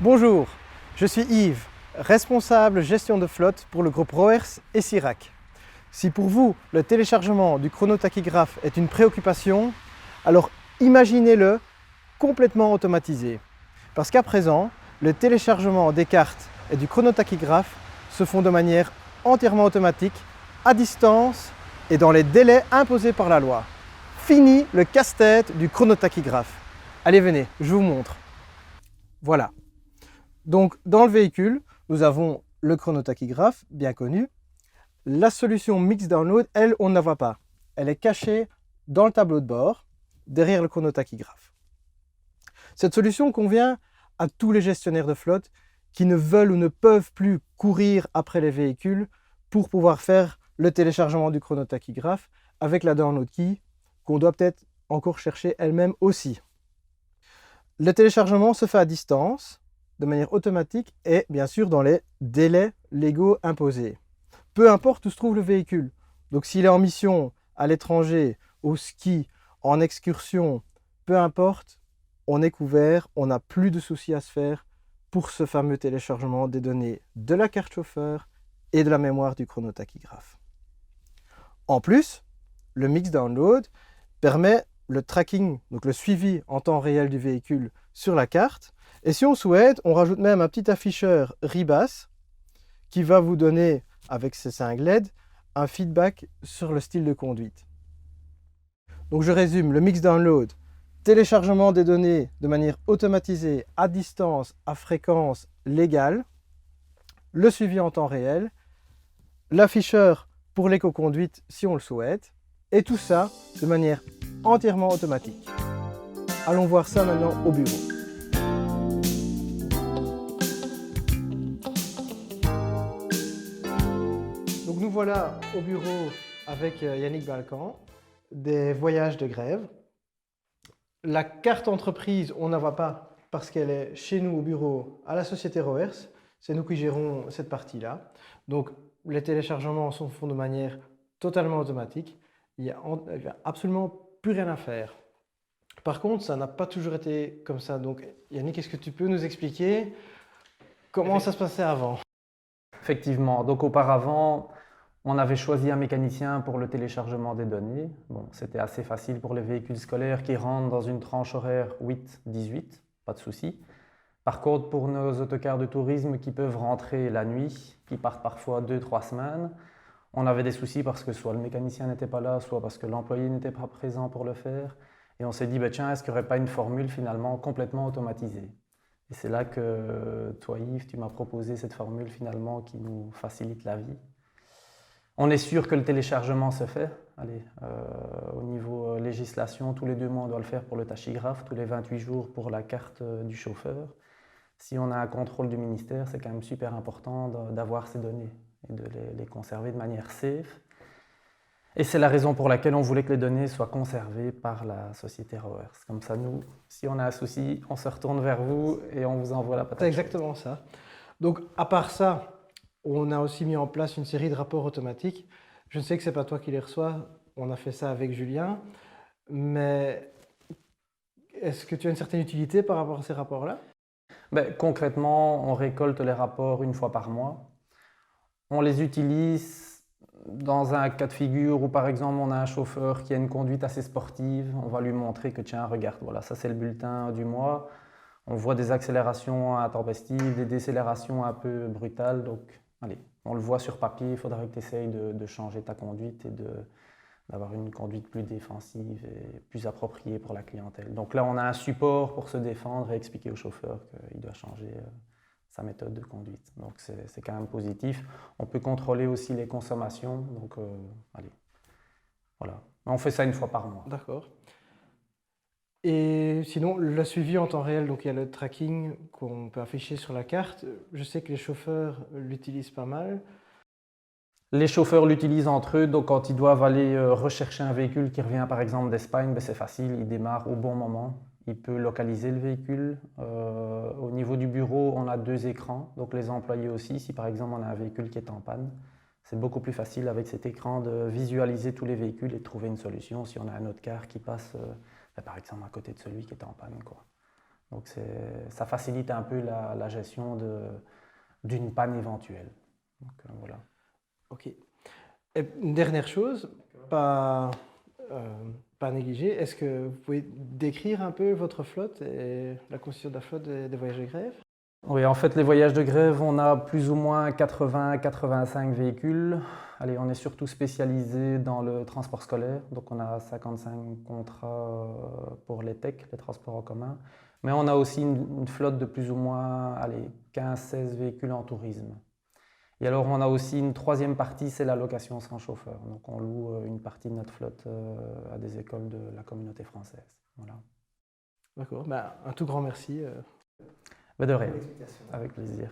Bonjour, je suis Yves, responsable gestion de flotte pour le groupe Roers et Sirac. Si pour vous, le téléchargement du chronotachygraphe est une préoccupation, alors imaginez-le complètement automatisé. Parce qu'à présent, le téléchargement des cartes et du chronotachygraphe se font de manière entièrement automatique, à distance et dans les délais imposés par la loi. Fini le casse-tête du chronotachygraphe. Allez, venez, je vous montre. Voilà. Donc, dans le véhicule, nous avons le chronotachygraphe, bien connu. La solution Mix Download, elle, on ne la voit pas. Elle est cachée dans le tableau de bord, derrière le chronotachygraphe. Cette solution convient à tous les gestionnaires de flotte qui ne veulent ou ne peuvent plus courir après les véhicules pour pouvoir faire le téléchargement du chronotachygraphe avec la Download Key, qu'on doit peut-être encore chercher elle-même aussi. Le téléchargement se fait à distance, de manière automatique et bien sûr dans les délais légaux imposés. Peu importe où se trouve le véhicule. Donc s'il est en mission, à l'étranger, au ski, en excursion, peu importe, on est couvert, on n'a plus de soucis à se faire pour ce fameux téléchargement des données de la carte chauffeur et de la mémoire du chronotachygraphe. En plus, le Mix Download permet le tracking, donc le suivi en temps réel du véhicule sur la carte. Et si on souhaite, on rajoute même un petit afficheur RIBAS qui va vous donner, avec ces 5 LED, un feedback sur le style de conduite. Donc je résume, le Mix Download, téléchargement des données de manière automatisée, à distance, à fréquence légale, le suivi en temps réel, l'afficheur pour l'éco-conduite si on le souhaite, et tout ça de manière entièrement automatique. Allons voir ça maintenant au bureau. Donc nous voilà au bureau avec Yannick Balkan, des voyages de grève. La carte entreprise, on ne la voit pas parce qu'elle est chez nous au bureau à la société Roers. C'est nous qui gérons cette partie-là. Donc les téléchargements se font de manière totalement automatique. Il n'y a absolument plus rien à faire. Par contre, ça n'a pas toujours été comme ça. Donc Yannick, est-ce que tu peux nous expliquer comment ça se passait avant? Effectivement, donc auparavant, on avait choisi un mécanicien pour le téléchargement des données. Bon, c'était assez facile pour les véhicules scolaires qui rentrent dans une tranche horaire 8-18, pas de souci. Par contre, pour nos autocars de tourisme qui peuvent rentrer la nuit, qui partent parfois 2-3 semaines, on avait des soucis parce que soit le mécanicien n'était pas là, soit parce que l'employé n'était pas présent pour le faire. Et on s'est dit, bah, tiens, est-ce qu'il n'y aurait pas une formule finalement complètement automatisée? Et c'est là que toi, Yves, tu m'as proposé cette formule finalement qui nous facilite la vie. On est sûr que le téléchargement se fait. Allez, au niveau législation, tous les 2 mois, on doit le faire pour le tachygraphe, tous les 28 jours pour la carte du chauffeur. Si on a un contrôle du ministère, c'est quand même super important d'avoir ces données et de les conserver de manière safe. Et c'est la raison pour laquelle on voulait que les données soient conservées par la société Roers. Comme ça, nous, si on a un souci, on se retourne vers vous et on vous envoie la patate. C'est exactement ça. Donc à part ça, on a aussi mis en place une série de rapports automatiques. Je sais que ce n'est pas toi qui les reçois, on a fait ça avec Julien, mais est-ce que tu as une certaine utilité par rapport à ces rapports-là? Ben, concrètement, on récolte les rapports 1 fois par mois. On les utilise dans un cas de figure où par exemple on a un chauffeur qui a une conduite assez sportive, on va lui montrer que tiens, regarde, voilà, ça c'est le bulletin du mois. On voit des accélérations intempestives, des décélérations un peu brutales. Donc, allez, on le voit sur papier, il faudrait que tu essayes de changer ta conduite et d'avoir une conduite plus défensive et plus appropriée pour la clientèle. Donc là, on a un support pour se défendre et expliquer au chauffeur qu'il doit changer sa méthode de conduite. Donc c'est quand même positif. On peut contrôler aussi les consommations. Donc, allez, voilà. On fait ça 1 fois par mois. D'accord. Et sinon, le suivi en temps réel, donc il y a le tracking qu'on peut afficher sur la carte. Je sais que les chauffeurs l'utilisent pas mal. Les chauffeurs l'utilisent entre eux, donc quand ils doivent aller rechercher un véhicule qui revient par exemple d'Espagne, ben c'est facile, il démarre au bon moment. Il peut localiser le véhicule. Au niveau du bureau, on a 2 écrans, donc les employés aussi. Si par exemple on a un véhicule qui est en panne, c'est beaucoup plus facile avec cet écran de visualiser tous les véhicules et de trouver une solution si on a un autre car qui passe par exemple à côté de celui qui est en panne, quoi. Donc ça facilite un peu la gestion d'une panne éventuelle. Donc, voilà. Ok. Et une dernière chose, pas négligée, est-ce que vous pouvez décrire un peu votre flotte et la constitution de la flotte des voyages de grève? Oui, en fait, les voyages de grève, on a plus ou moins 80-85 véhicules. Allez, on est surtout spécialisé dans le transport scolaire, donc on a 55 contrats pour les TEC, les transports en commun. Mais on a aussi une flotte de plus ou moins 15-16 véhicules en tourisme. Et alors, on a aussi une troisième partie, c'est la location sans chauffeur. Donc, on loue une partie de notre flotte à des écoles de la communauté française. Voilà. D'accord, un tout grand merci. Mais de rien, avec plaisir.